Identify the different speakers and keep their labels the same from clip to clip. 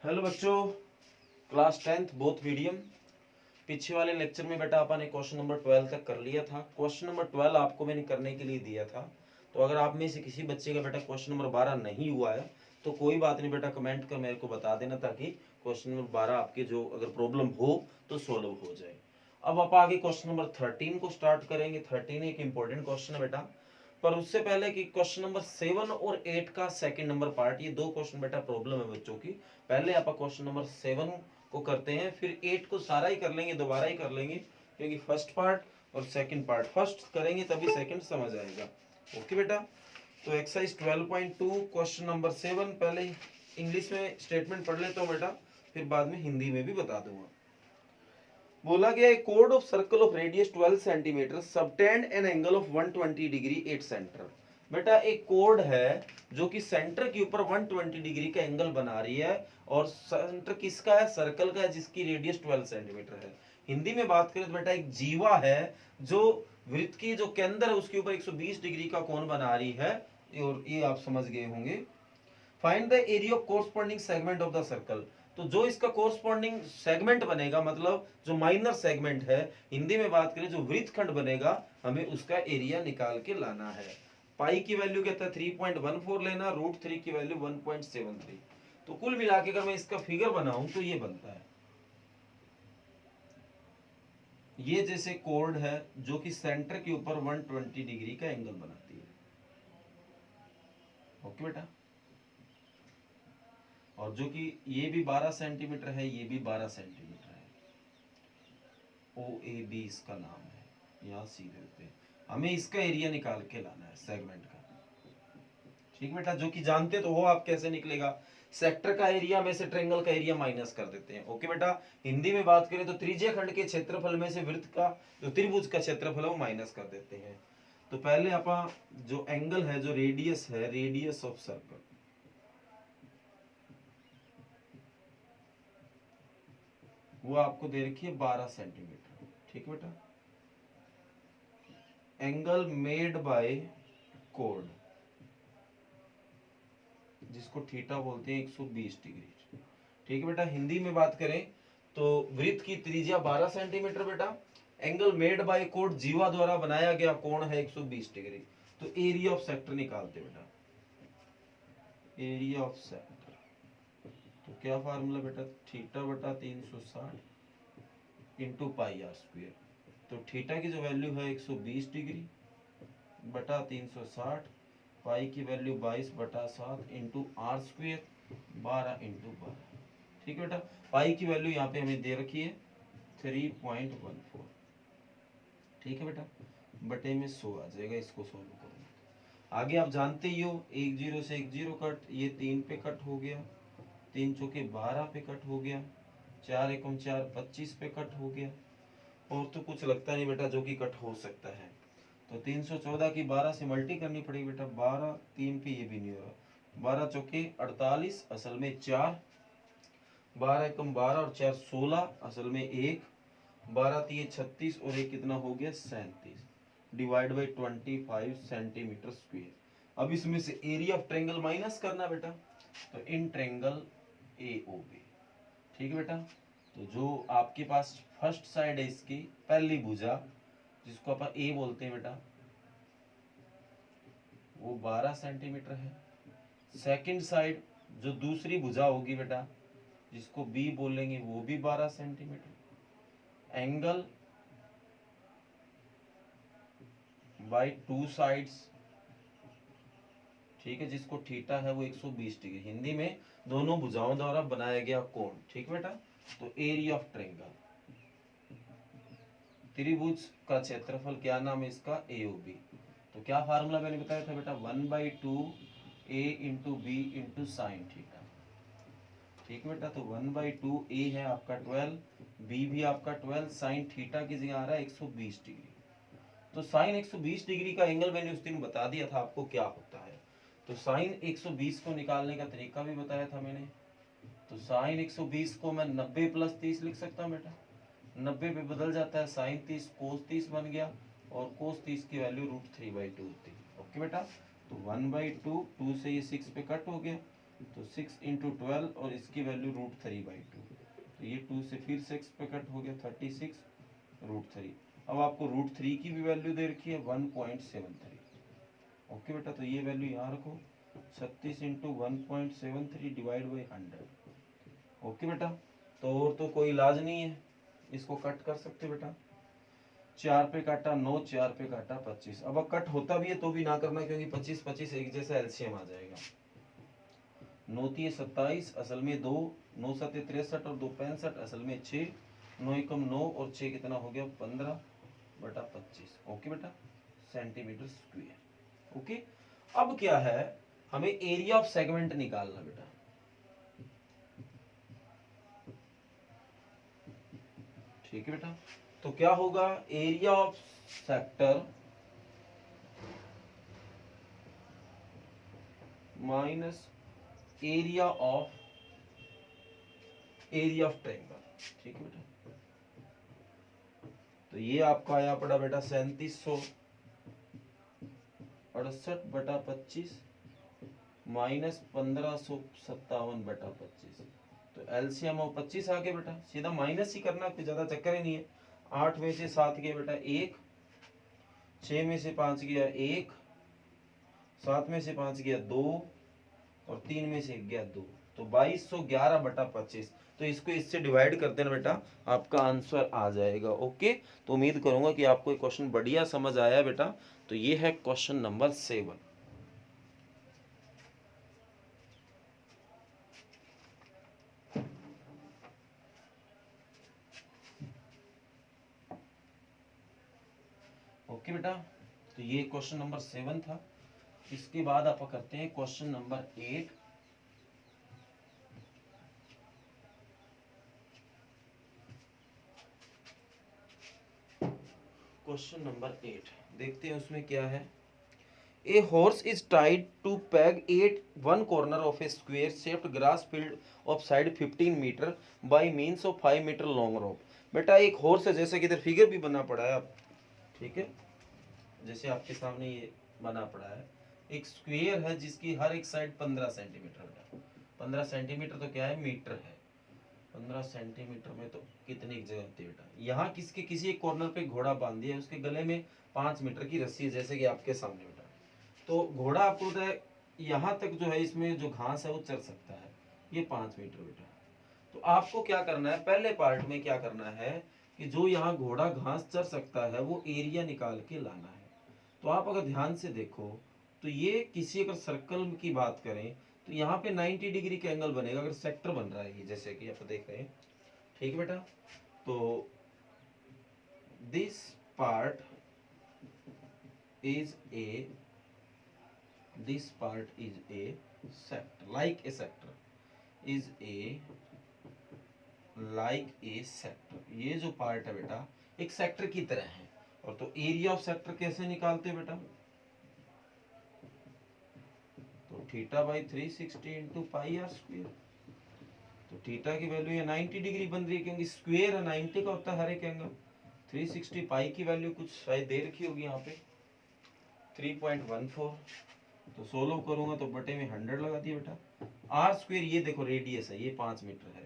Speaker 1: Hello बच्चों, class 10th both medium. पीछे वाले लेक्चर में बेटा अपन ने क्वेश्चन नंबर 12 तक कर लिया था। क्वेश्चन नंबर 12 आपको मैंने करने के लिए दिया था, तो अगर आप में से किसी बच्चे का बेटा क्वेश्चन नंबर 12 नहीं हुआ है तो कोई बात नहीं बेटा, कमेंट कर मेरे को बता देना, ताकि क्वेश्चन नंबर 12 आपके जो अगर प्रॉब्लम हो तो सोल्व हो जाए। अब आप आगे क्वेश्चन नंबर 13 को स्टार्ट करेंगे। 13 एक इंपॉर्टेंट क्वेश्चन है बेटा, पर उससे पहले कि क्वेश्चन नंबर 7 और 8 का सेकंड नंबर पार्ट, ये दो क्वेश्चन बेटा प्रॉब्लम है बच्चों की। पहले आप क्वेश्चन नंबर 7 को करते हैं, फिर 8 को सारा ही कर लेंगे, दोबारा ही कर लेंगे, क्योंकि फर्स्ट पार्ट और सेकंड पार्ट फर्स्ट करेंगे तभी सेकंड समझ आएगा। ओके बेटा, तो एक्सरसाइज 12.2 क्वेश्चन नंबर 7 पहले इंग्लिश में स्टेटमेंट पढ़ लेता हूँ बेटा, फिर बाद में हिंदी में भी बता दूंगा। बोला गया एक code of circle of radius 12 centimetre subtend an angle of 120 degree at centre. बेटा एक कोड है जो कि सेंटर के ऊपर 120 डिग्री का एंगल बना रही है, और सेंटर किसका है? सर्कल का है, जिसकी रेडियस 12 सेंटीमीटर है। हिंदी में बात करें तो बेटा एक जीवा है जो वृत्त की जो केंद्र है उसके ऊपर 120 डिग्री का कोण बना रही है, और ये आप समझ गए होंगे। Find the area of corresponding segment of the circle. तो जो इसका कोरस्पॉन्डिंग सेगमेंट बनेगा, मतलब जो माइनर सेगमेंट है, हिंदी में बात करें जो वृत्तखंड बनेगा, हमें उसका एरिया निकाल के लाना है। पाई की वैल्यू कहता है 3.14 लेना, √3 की वैल्यू 1.73। तो कुल मिला के अगर मैं इसका फिगर बनाऊं तो ये बनता है, ये जैसे कोड है जो कि सेंटर के ऊपर 120 डिग्री का एंगल बनाती है। ओके बेटा, और जो कि ये भी 12 सेंटीमीटर है, ये भी 12 सेंटीमीटर है। OAB इसका नाम है। यहाँ सीधे पे हमें इसका एरिया निकाल के लाना है सेगमेंट का। ठीक बेटा, जो कि जानते तो हो आप कैसे निकलेगा। सेक्टर का एरिया में से ट्रायंगल का एरिया माइनस कर देते हैं। ओके बेटा, हिंदी में बात करें तो त्रिज्या खंड के क्षेत्रफल में से वृत्त का जो त्रिभुज का क्षेत्रफल है वो माइनस कर देते हैं। तो पहले आप जो एंगल है, जो रेडियस है, रेडियस ऑफ सर्कल, वो आपको दे रखी है 12 सेंटीमीटर। ठीक बेटा, एंगल मेड बाय कोड, जिसको थीटा बोलते हैं, 120 डिग्री। ठीक है बेटा, हिंदी में बात करें तो वृत्त की त्रिज्या 12 सेंटीमीटर बेटा, एंगल मेड बाय कोड जीवा द्वारा बनाया गया कोण है 120 डिग्री। तो एरिया ऑफ सेक्टर निकालते बेटा, एरिया ऑफ सेक्टर। तो क्या फार्मूला बेटा? थीटा बटा 360 इंटू पाई आर स्क्वायर। तो थीटा की जो वैल्यू है 120 डिग्री बटा 360, पाई की value 22/7 into R square 12 into 12। ठीक है बेटा, पाई की वैल्यू यहाँ पे हमें दे रखी है 3.14। ठीक है बेटा, बटे में 100 आ जाएगा। इसको सोल्व करो। आगे आप जानते ही हो, एक जीरो से एक जीरो कट, ये 3 पे कट हो गया, 3 चौके 12 पे कट हो गया, 4 एकम 4 25 पे कट हो गया, और तो कुछ लगता नहीं बेटा जो कि कट हो सकता है। तो 314 की 12 से मल्टी करनी पड़ेगी बेटा, 12 3 पे ये भी नहीं हो रहा, 12 चौके 48, असल में 4, 12 एकम 12 और 4 16, असल में 1, 12 3 36 और 1 कितना हो गया 37, डिवाइड बाई 25 सेंटीमीटर स्क्वायर। अब इसमें से एरिया ऑफ ट्रायंगल माइनस करना बेटा, तो इन ट्रायंगल AOB। ठीक है बेटा, तो जो आपके पास फर्स्ट साइड है इसकी पहली भुजा, जिसको अपन A बोलते हैं बेटा, वो 12 सेंटीमीटर है। सेकंड साइड जो दूसरी भुजा होगी बेटा, जिसको B बोलेंगे, वो भी 12 centimetre. Angle by two sides, ठीक है, जिसको थीटा है वो 120 डिग्री, हिंदी में दोनों भुजाओं द्वारा बनाया गया कोण। ठीक बेटा, तो एरिया ऑफ ट्रायंगल, त्रिभुज का क्षेत्रफल क्या नाम है इसका? AOB। तो क्या फार्मूला मैंने बताया था बेटा? 1/2 A into B into sine theta. ठीक बेटा, तो 1/2 A है आपका 12, B भी आपका 12, साइन थीटा की जगह आ रहा है 120 डिग्री। तो साइन 120 डिग्री का एंगल मैंने उस दिन बता दिया था आपको क्या होता है। तो साइन 120 को निकालने का तरीका भी बताया था मैंने। तो साइन 120 को मैं 90 + 30 लिख सकता हूँ बेटा, 90 पे बदल जाता है, साइन 30 कोस 30 बन गया, और कोस 30 की वैल्यू √3/2 होती है। ओके बेटा, तो 1/2, 2 से ये 6 पे कट हो गया, तो 6 इंटू 12 और इसकी वैल्यू √3/2, तो ये 2 से फिर 6 पे कट हो गया 36 √3। अब आपको √3 की भी वैल्यू दे रखी है 1.73। ओके बेटा, तो ये वैल्यू यहाँ रखो, 36 इंटू 1.73 डिवाइड बाई 100। ओके बेटा, तो और तो कोई इलाज नहीं है, इसको कट कर सकते बेटा। 4 पे काटा 9, 4 पे काटा 25। अब कट होता भी है तो भी ना करना, क्योंकि 25 25 एक जैसा एलसीएम आ जाएगा। 9 3 27 असल में 2, 9 7 63 और 2 65 असल में 6, 9 एकम 9 और 6 कितना हो गया 15/25। ओके बेटा, सेंटीमीटर स्क्वायर। ओके, अब क्या है, हमें एरिया ऑफ सेगमेंट निकालना बेटा। ठीक है बेटा, तो क्या होगा, area of sector minus area of triangle. ठीक है बेटा, तो ये आपका आया पड़ा बेटा 3768/25 माइनस 1557/25। तो एलसीएम और 25 आ गया बेटा, सीधा माइनस ही करना, कोई ज्यादा चक्कर ही नहीं है। 8 में से 7 गया बेटा 1, 6 में से 5 गया 1, 7 में से 5 गया 2 और 3 में से 1 गया 2, तो 2211/25। तो इसको इससे डिवाइड कर देना बेटा, आपका आंसर आ जाएगा। ओके, तो उम्मीद करूंगा कि आपको ये क्वेश्चन बढ़िया समझ आया बेटा। तो ये है क्वेश्चन नंबर 7। ओके बेटा, तो ये क्वेश्चन नंबर 7 था। इसके बाद आप करते हैं क्वेश्चन नंबर 8। क्वेश्चन नंबर 8 देखते हैं उसमें क्या है। A horse is tied to peg at one corner of a square shaped grass field of side 15 metre by means of 5 metre long rope. बेटा एक हॉर्स है, जैसे कि इधर फिगर भी बना पड़ा है आप, ठीक है, जैसे आपके सामने ये बना पड़ा है। एक स्क्वेयर है जिसकी हर एक साइड 15 सेंटीमीटर बेटा। 15 सेंटीमीटर तो क्या है, मीटर है। 15 सेंटीमीटर में तो कितनी एक जगह होती है बेटा। यहाँ किसके किसी एक कॉर्नर पे घोड़ा बांध दिया है, उसके गले में 5 मीटर की रस्सी है, जैसे कि आपके सामने बेटा। तो घोड़ा आपको पता है यहाँ तक जो है, इसमें जो घास है वो चल सकता है, ये 5 मीटर बेटा। तो आपको क्या करना है, पहले पार्ट में क्या करना है कि जो यहाँ घोड़ा घास चर सकता है वो एरिया निकाल के लाना है। तो आप अगर ध्यान से देखो तो ये किसी अगर सर्कल की बात करें तो यहाँ पे 90 डिग्री का एंगल बनेगा, अगर सेक्टर बन रहा है ये, जैसे कि आप देख रहे हैं। ठीक है बेटा, तो this part is A sector like A sector is a like A sector. ये जो पार्ट है बेटा एक सेक्टर की तरह है। और तो एरिया ऑफ सेक्टर कैसे निकालते बेटा, तो theta by 360 into pi R square. तो थीटा की वैल्यू ये 90 डिग्री बन रही है, क्योंकि स्क्वेयर 90 का होता है हर एक एंगल। 360 पाई की वैल्यू कुछ शायद दे रखी होगी यहाँ पे 3.14। तो सोल्व करूंगा तो बटे में 100 लगा दिया बेटा। आर स्क्वेयर ये देखो रेडियस है, ये 5 मीटर है,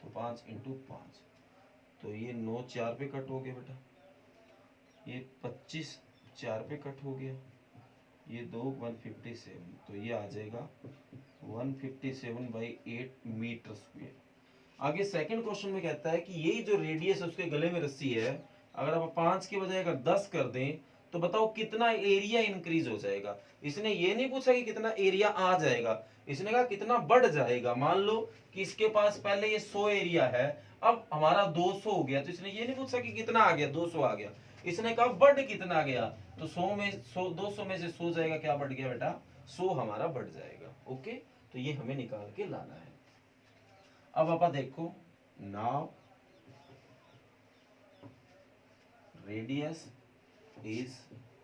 Speaker 1: तो 5 इंटू 5, तो ये 9 4 पे कट हो गया बेटा। ये 25 4 पे कट हो गया, ये 2 157, तो ये आ जाएगा 157/8 मीटर स्क्वायर। आगे सेकंड क्वेश्चन में कहता है कि यही जो रेडियस है उसके गले में रस्सी है, अगर आप 5 की बजाय अगर 10 कर दें तो बताओ कितना एरिया इंक्रीज हो जाएगा। इसने ये नहीं पूछा कि कितना एरिया आ जाएगा, इसने कहा कितना बढ़ जाएगा। मान लो कि इसके पास पहले ये 100 एरिया है, अब हमारा 200 हो गया, तो इसने ये नहीं पूछा कि कितना आ गया, 200 आ गया। इसने कहा बढ़ कितना गया, तो 100 में 100 200 में से 100 जाएगा, क्या बढ़ गया बेटा, 100 हमारा बढ़ जाएगा। ओके, तो ये हमें निकाल के लाना है। अब आप देखो, नाउ रेडियस इज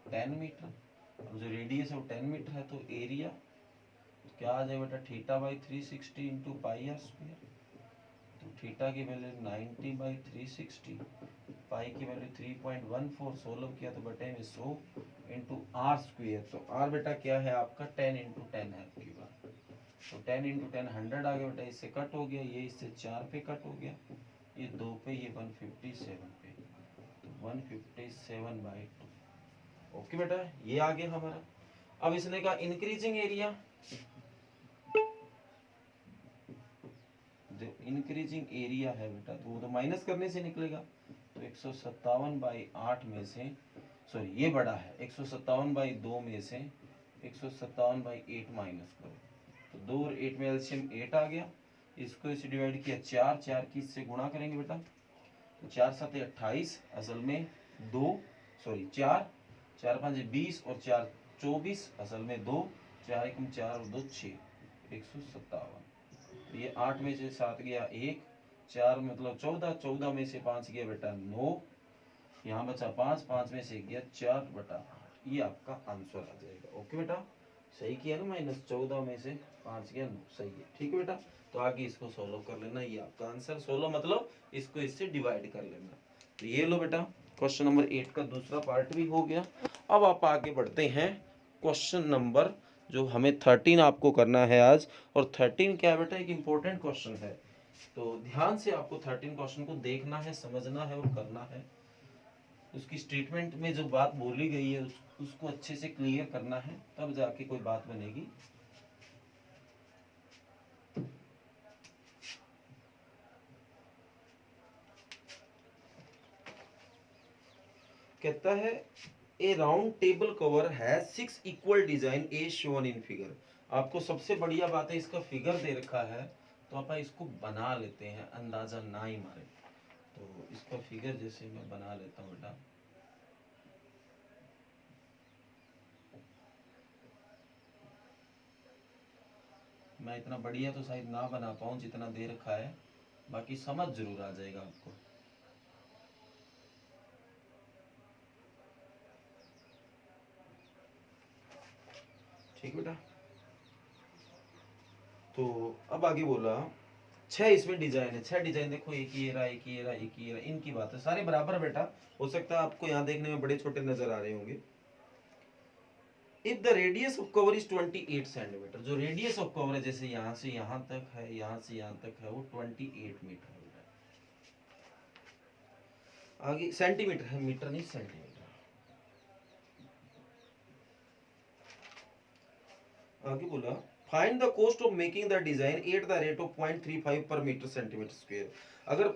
Speaker 1: 10 मीटर। अब जो रेडियस है वो 10 मीटर है, तो एरिया तो क्या आ जाएगा बेटा, theta by 360 into pi are square. तो थीटा की वैल्यू 90/360, पाई की वैल्यू 3.14, सोल्व किया तो बटे में 100 इंटू आर स्क्वायर। तो आर बेटा क्या है आपका 10 इंटू 10 है आपकी बात। तो 10 इंटू 10 100 आ गया बेटा, इससे कट हो गया, ये इससे 4 पे कट हो गया, ये 2 पे, ये 157 पे, तो 157/2। ओके बेटा, ये आ गया हमारा। अब इसने कहा इंक्रीजिंग एरिया, जो इंक्रीजिंग एरिया है बेटा तो वो तो माइनस करने से निकलेगा। तो 157/8 में से, सॉरी ये बड़ा है, 157/2 में से 157/8 माइनस करो, तो 2 और 8 में एलसीएम 8 आ गया। इसको इसे डिवाइड किया 4 की इससे गुणा करेंगे बेटा, तो 4 7 28, असल में 2, सॉरी 4, 4 5 20 और 4 24, असल में 2, 4 1 4 और 2 6, 157। ये 8 में से 7 गया 1, 4 मतलब 14, 14 में से 5 गया बेटा 9, यहाँ बचा 5, 5 में से गया 4/8। ये आपका आंसर आ जाएगा। ओके बेटा, सही किया ना, -14 में से 5 गया 9, सही है। ठीक है बेटा, तो आगे इसको सोल्व कर लेना, ये आपका आंसर। सोल्व मतलब इसको इससे डिवाइड कर लेना। तो ये लो बेटा, क्वेश्चन नंबर 8 का दूसरा पार्ट भी हो गया। अब आप आगे बढ़ते हैं क्वेश्चन नंबर, जो हमें 13 आपको करना है आज। और 13 क्या है बेटा, एक इंपॉर्टेंट क्वेश्चन है, तो ध्यान से आपको 13 क्वेश्चन को देखना है, समझना है और करना है। उसकी स्टेटमेंट में जो बात बोली गई है उसको अच्छे से क्लियर करना है, तब जाके कोई बात बनेगी। कहता है a round table cover has 6 equal design a shown in figure. आपको सबसे बढ़िया बात है इसका फिगर दे रखा है, तो आप इसको बना लेते हैं, अंदाजा ना ही मारे। तो इसका फिगर जैसे मैं बना लेता हूँ बेटा, मैं इतना बढ़िया तो शायद ना बना पाऊँ जितना दे रखा है, बाकी समझ जरूर आ जाएगा आपको। ठीक बेटा, तो अब आगे बोला 6 इसमें डिजाइन है, 6 डिजाइन देखो, एक ही रहा, एक ही रहा, एक ही रहा, इनकी बात है, सारे बराबर बेटा। हो सकता है आपको यहाँ देखने में बड़े छोटे नजर आ रहे होंगे। If the radius of cover is 28 centimetre, जो रेडियस ऑफ कवर है, जैसे यहाँ से यहाँ तक है, यहाँ से यहाँ तक है, वो 28 मीटर है। आगे सेंटीमीटर है, मीटर नहीं सेंटीमीटर। आगे बोला find the cost of making the design at the rate of 0.35 पर मीटर सेंटीमीटर स्क्वायर। अगर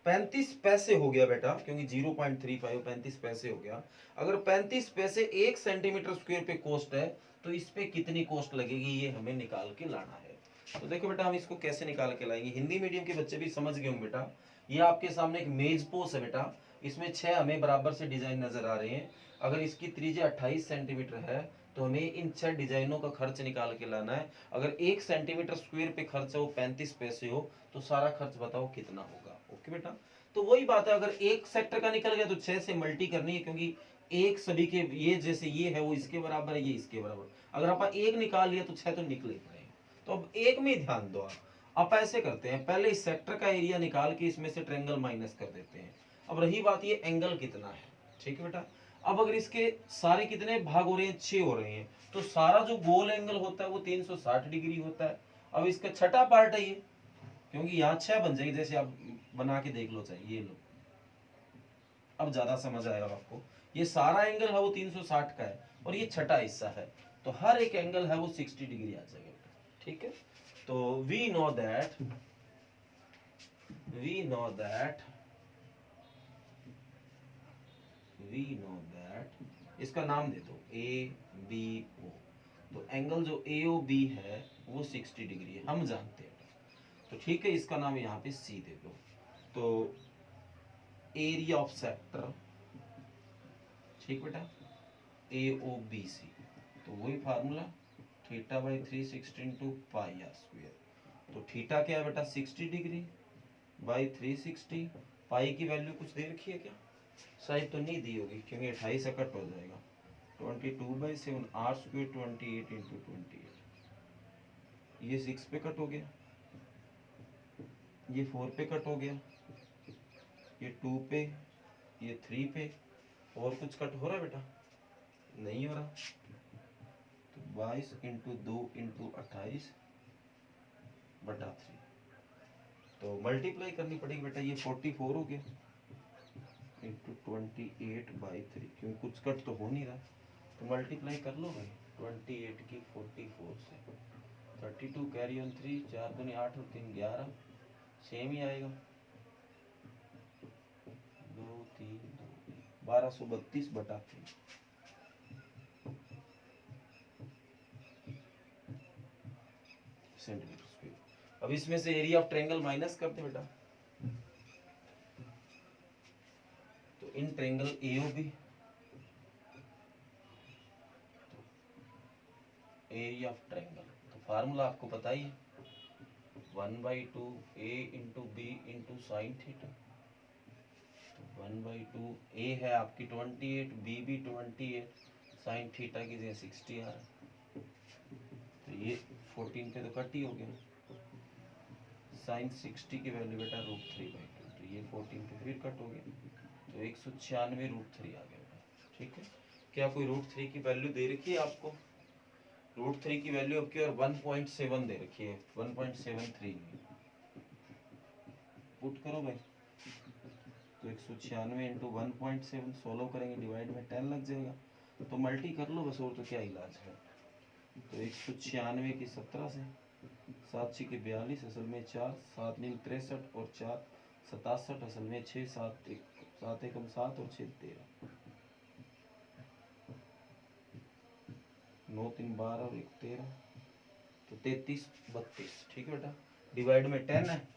Speaker 1: 35 पैसे हो गया बेटा, क्योंकि 0.35 35 पैसे हो गया, अगर 35 पैसे 1 सेंटीमीटर स्क्वायर पे कॉस्ट है, तो इस पे कितनी कॉस्ट लगेगी, ये हमें निकाल के लाना है। तो देखो बेटा, हम इसको कैसे निकाल के लाएंगे, हिंदी मीडियम के बच्चे भी समझ गए होंगे बेटा। ये आपके सामने एक मेज पोस्ट है बेटा, इसमें 6 हमें बराबर से डिजाइन नजर आ रहे हैं। अगर इसकी त्रिज्या 28 सेंटीमीटर है, तो हमें इन 6 डिजाइनों का खर्च निकाल के लाना है। अगर 1 सेंटीमीटर स्क्वायर पे खर्च हो 35 पैसे हो, तो सारा खर्च बताओ कितना होगा। ओके बेटा, तो वही बात है, अगर एक सेक्टर का निकल गया तो 6 से मल्टी करनी है, क्योंकि एक सभी के, ये जैसे ये है वो इसके बराबर है, ये इसके बराबर। अगर आप एक निकाल लिया तो 6 तो निकल ही पड़ेगा। तो अब एक में ध्यान दो आप ऐसे करते हैं, पहले इस सेक्टर का एरिया निकाल के इसमें से ट्रायंगल माइनस कर देते हैं। अब रही बात ये एंगल कितना है, ठीक है बेटा। अब अगर इसके सारे कितने भाग हो रहे हैं, 6 हो रहे हैं, तो सारा जो गोल एंगल होता है वो 360 डिग्री होता है। अब इसका छठा पार्ट है ये, क्योंकि यहाँ 6 बन जाएगी, जैसे आप बना के देख लो, चाहिए ये लो, अब ज्यादा समझ आएगा आपको। ये सारा एंगल है वो 360 का है, और ये छठा हिस्सा है, तो हर एक एंगल है वो 60 डिग्री आ जाएगा। ठीक है, तो we know that we know that we know that इसका नाम दे दो ए बी ओ। तो एंगल जो ए ओ बी है वो 60 डिग्री है, हम जानते हैं। तो ठीक है, इसका नाम यहाँ पे सी दे दो। तो एरिया ऑफ सेक्टर, ठीक बेटा, ए ओ बी सी, तो वही formula θ/360 into pi are square. तो थीटा क्या है बेटा, 60 डिग्री बाई 360। पाई की वैल्यू कुछ दे रखी है क्या, शायद तो नहीं दी होगी, क्योंकि 28 से कट हो जाएगा। 22/7 आर स्क्वायर 28 इंटू 28, ये 6 पे कट हो गया, ये 4 पे कट हो गया, ये 2 पे, ये 3 पे। और कुछ कट हो रहा है बेटा, नहीं हो रहा। तो 22 इंटू 2 इंटू 28, बटा 3। तो मल्टीप्लाई करनी पड़ेगी बेटा, ये 44 हो गया इंटू 28/3, क्योंकि कुछ कट तो हो नहीं रहा, तो मल्टीप्लाई कर लो भाई 28 की 44 से। 32 कैरी ऑन 3, 4 दूनी 8 और 3 11, सेम ही आएगा। 2 3 2 1232 बटा 3 सेंटीमीटर स्क्वायर। अब इसमें से एरिया ऑफ ट्रायंगल माइनस कर दे बेटा, तो in triangle AOB area of triangle, तो फार्मूला आपको पता ही है 1/2 A into B into sine theta. 1/2 A है आपकी 28, B भी 28, साइन थीटा की जगह 60 आ रहा है, तो ये 14 पे तो कट ही हो गया। साइन 60 की वैल्यू बेटा √3/2, तो ये 14 पे फिर कट हो गया, तो 196 √3 आ गया बेटा। ठीक है, क्या कोई √3 की वैल्यू दे रखी है आपको? √3 की वैल्यू आपकी और 1.7 दे रखी है, 1.73 पुट करो भाई, तो 196 इंटू 1.7 सोल्व करेंगे, डिवाइड में 10 लग जाएगा, तो मल्टी कर लो बस, और तो क्या इलाज है। तो 196 की 17 से, 7 6 के 42, असल में 4, 7 9 63 और 4 67, असल में 6 7 1 7 1 7 और 6 13, 9 3 12 और 1 13, तो 33 32। ठीक है बेटा, डिवाइड में 10 है,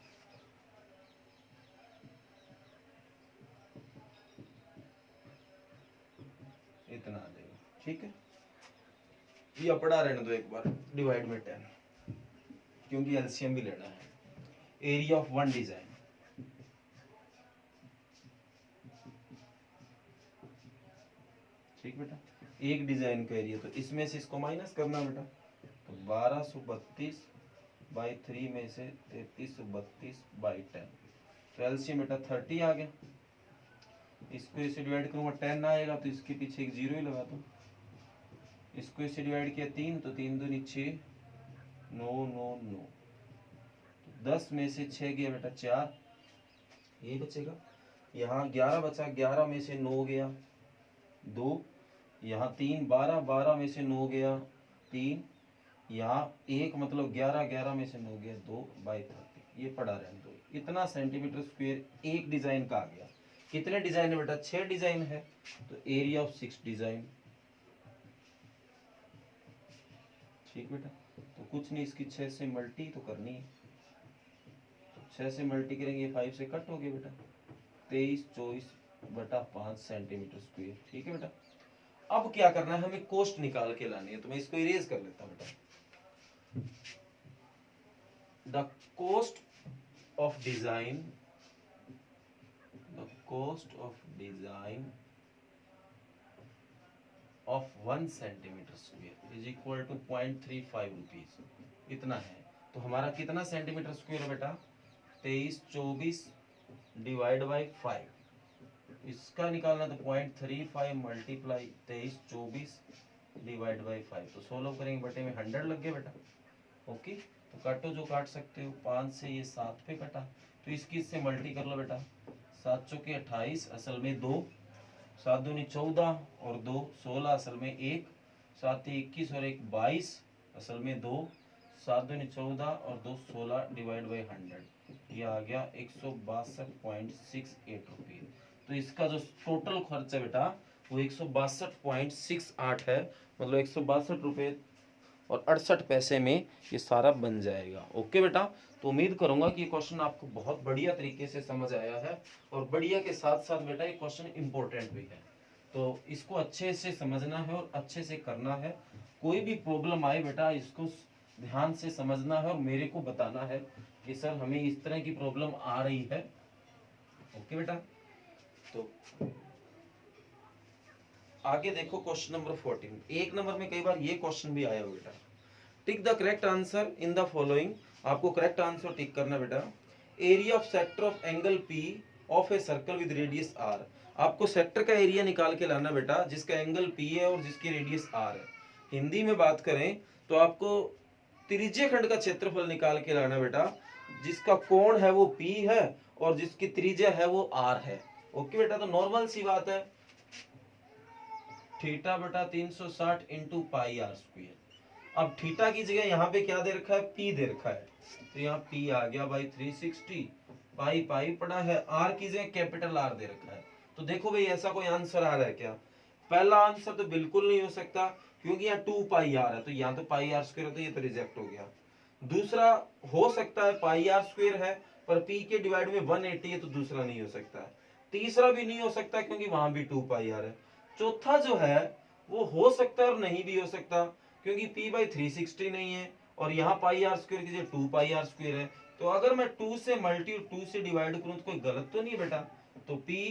Speaker 1: इतना आ जाएगा। ठीक है, ये पढ़ा रहने दो एक बार, डिवाइड में 10, क्योंकि एलसीएम भी लेना है। एरिया ऑफ वन डिजाइन, ठीक बेटा, एक डिजाइन का एरिया, तो इसमें से इसको माइनस करना बेटा, तो 1232/3 में से 3332/10, तो एलसीएम बेटा 30 आ गया। इसको इसे डिवाइड करूंगा 10 आएगा, तो इसके पीछे एक 0 ही लगा दो। इसको इसे डिवाइड किया 3, तो 3 दूनी 6, 9 9 9, 10 में से 6 गया बेटा 4, ये बचेगा। यहाँ 11 बचा, 11 में से 9 गया 2, यहाँ 3 12, 12 में से 9 गया 3, यहाँ 1 मतलब 11, 11 में से 9 गया 2/30, ये पड़ा रहने दो। इतना सेंटीमीटर स्क्वायर एक डिजाइन का आ गया। कितने डिजाइन है बेटा? 6 डिजाइन है, तो एरिया ऑफ 6 डिजाइन। ठीक बेटा, तो कुछ नहीं, इसकी 6 से मल्टी तो करनी है, 6 से मल्टी करेंगे, 5 से कट हो गया बेटा, 23 24/5 सेंटीमीटर स्क्वायर। ठीक है बेटा, अब क्या करना है, हमें कोस्ट निकाल के लानी है, तो मैं इसको इरेज कर लेता हूं बेटा। The cost of design, the cost of design of 1 centimetre square is equal to 0.35 rupees, इतना है। तो हमारा कितना सेंटीमीटर स्क्वायर है बेटा? 23 24 डिवाइड बाई 5, इसका निकालना तो 0.35 मल्टीप्लाई 23 24 डिवाइड बाई 5, तो 16 करेंगे, बटे में 100 लग गया बेटा। ओके, तो काटो जो काट सकते हो, 5 से ये 7 पे कटा, तो इसकी इससे मल्टी कर लो बेटा, 7 चौके 28, असल में 2, 7 दूनी 14 और 2 16, असल में 1, 7 21 और 1 22, असल में 2, 7 दूनी 14 और 2 16 डिवाइड बाई 100, ये आ गया 162.68 रुपये। तो इसका जो टोटल खर्च है बेटा वो 162.68 है, मतलब 162 रुपये और 68 पैसे में ये सारा बन जाएगा। ओके बेटा, तो उम्मीद करूंगा कि ये क्वेश्चन आपको बहुत बढ़िया तरीके से समझ आया है, और बढ़िया के साथ साथ बेटा ये क्वेश्चन इंपॉर्टेंट भी है, तो इसको अच्छे से समझना है और अच्छे से करना है। कोई भी प्रॉब्लम आए बेटा इसको ध्यान से समझना है और मेरे को बताना है कि सर हमें इस तरह की प्रॉब्लम आ रही है। ओके बेटा, तो आगे देखो क्वेश्चन नंबर 14। एक नंबर में कई बार ये क्वेश्चन भी आया हो बेटा, tick the correct answer in the following, आपको करेक्ट आंसर टिक करना बेटा। Area of sector of angle P of a circle with radius R, आपको सेक्टर का एरिया निकाल के लाना बेटा जिसका एंगल पी है और जिसकी रेडियस आर है। हिंदी में बात करें तो आपको त्रिज्य खंड का क्षेत्रफल निकाल के लाना बेटा, जिसका कोण है वो P है और जिसकी त्रिज्या है वो R है। ओके बेटा, तो नॉर्मल सी बात है, थीटा बटा 360 इंटू पाई आर स्क्वायर। अब थीटा की जगह यहाँ पे क्या दे रखा है, P दे रखा है, तो यहाँ P आ गया भाई 360, पाई पाई पड़ा है, R की जगह कैपिटल R दे रखा है। तो देखो भाई ऐसा कोई आंसर आ रहा है क्या? पहला आंसर तो बिल्कुल नहीं हो सकता, क्योंकि यहाँ 2 पाई आर है, तो यहाँ तो पाई आर स्क्वायर है, तो ये तो रिजेक्ट हो गया। दूसरा हो सकता है पाई आर स्क्वायर है पर P के डिवाइड में 180 है, तो दूसरा नहीं हो सकता है। तीसरा भी नहीं हो सकता क्योंकि वहां भी 2 पाई आर है। चौथा जो है वो हो सकता है और नहीं भी हो सकता, क्योंकि P बाई 360 नहीं है और यहाँ पाई आर स्क्वायर की जगह 2 पाई आर स्क्वायर है। तो अगर मैं 2 से मल्टी और 2 से डिवाइड करूं तो कोई गलत तो नहीं बेटा। तो P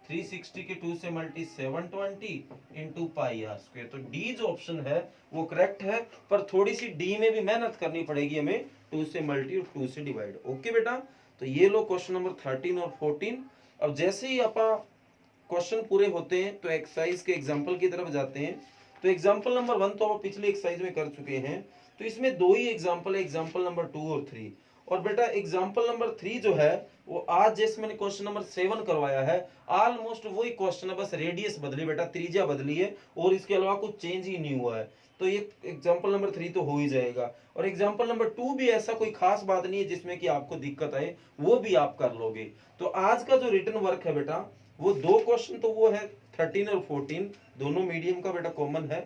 Speaker 1: 360 के 2 से multi 720 into pi are square. तो डी जो ऑप्शन है वो करेक्ट है, पर थोड़ी सी डी में भी मेहनत करनी पड़ेगी हमें, 2 से मल्टी और 2 से डिवाइड। ओके बेटा, तो ये लो क्वेश्चन नंबर 13 और 14। अब जैसे ही अपा क्वेश्चन पूरे होते हैं तो एक्सरसाइज के एग्जाम्पल की तरफ जाते हैं। तो एग्जाम्पल नंबर 1 तो आप पिछली एक्सरसाइज में कर चुके हैं, तो इसमें दो ही एग्जाम्पल है, एग्जाम्पल नंबर 2 और 3। और बेटा एग्जाम्पल नंबर 3 जो है वो आज जैसे मैंने क्वेश्चन नंबर 7 करवाया है, ऑलमोस्ट वही क्वेश्चन है, बस रेडियस बदली बेटा, त्रिज्या बदली है और इसके अलावा कुछ चेंज ही नहीं हुआ है। तो ये एग्जाम्पल नंबर 3 तो हो ही जाएगा। और एग्जाम्पल नंबर 2 भी ऐसा कोई खास बात नहीं है जिसमें कि आपको दिक्कत आए, वो भी आप कर लोगे। तो आज का जो रिटन वर्क है बेटा वो दो क्वेश्चन, तो वो है 13 और 14, दोनों मीडियम का बेटा कॉमन है,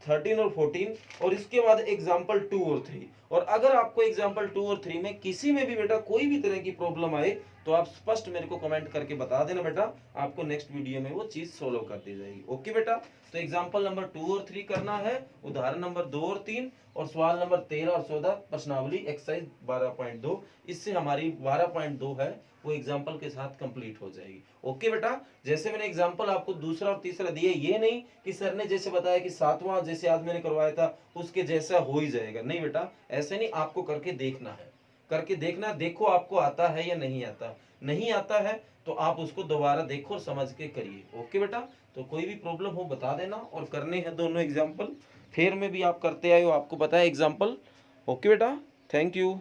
Speaker 1: 13 और 14, और इसके बाद एग्जाम्पल 2 और 3। और अगर आपको एग्जाम्पल 2 और 3 में किसी में भी बेटा कोई भी तरह की प्रॉब्लम आए तो आप स्पष्ट मेरे को कमेंट करके बता देना बेटा, आपको नेक्स्ट वीडियो में वो चीज सोल्व कर दी जाएगी। ओके बेटा, तो एग्जाम्पल नंबर 2 और 3 करना है, उदाहरण नंबर 2 और 3, और सवाल नंबर 13 और 14 प्रश्नावली एक्सरसाइज 12.2। इससे हमारी 12.2 है वो एग्जाम्पल के साथ कंप्लीट हो जाएगी। ओके बेटा, जैसे मैंने एग्जाम्पल आपको दूसरा और तीसरा दिया, ये नहीं कि सर ने जैसे बताया कि 7वां जैसे आज मैंने करवाया था उसके जैसा हो ही जाएगा, नहीं बेटा ऐसे नहीं, आपको करके देखना है, करके देखना, देखो आपको आता है या नहीं आता। नहीं आता है तो आप उसको दोबारा देखो और समझ के करिए। ओके बेटा, तो कोई भी प्रॉब्लम हो बता देना, और करने हैं दोनों एग्जाम्पल, फिर में भी आप करते आए हो, आपको पता है एग्जाम्पल। ओके बेटा, थैंक यू।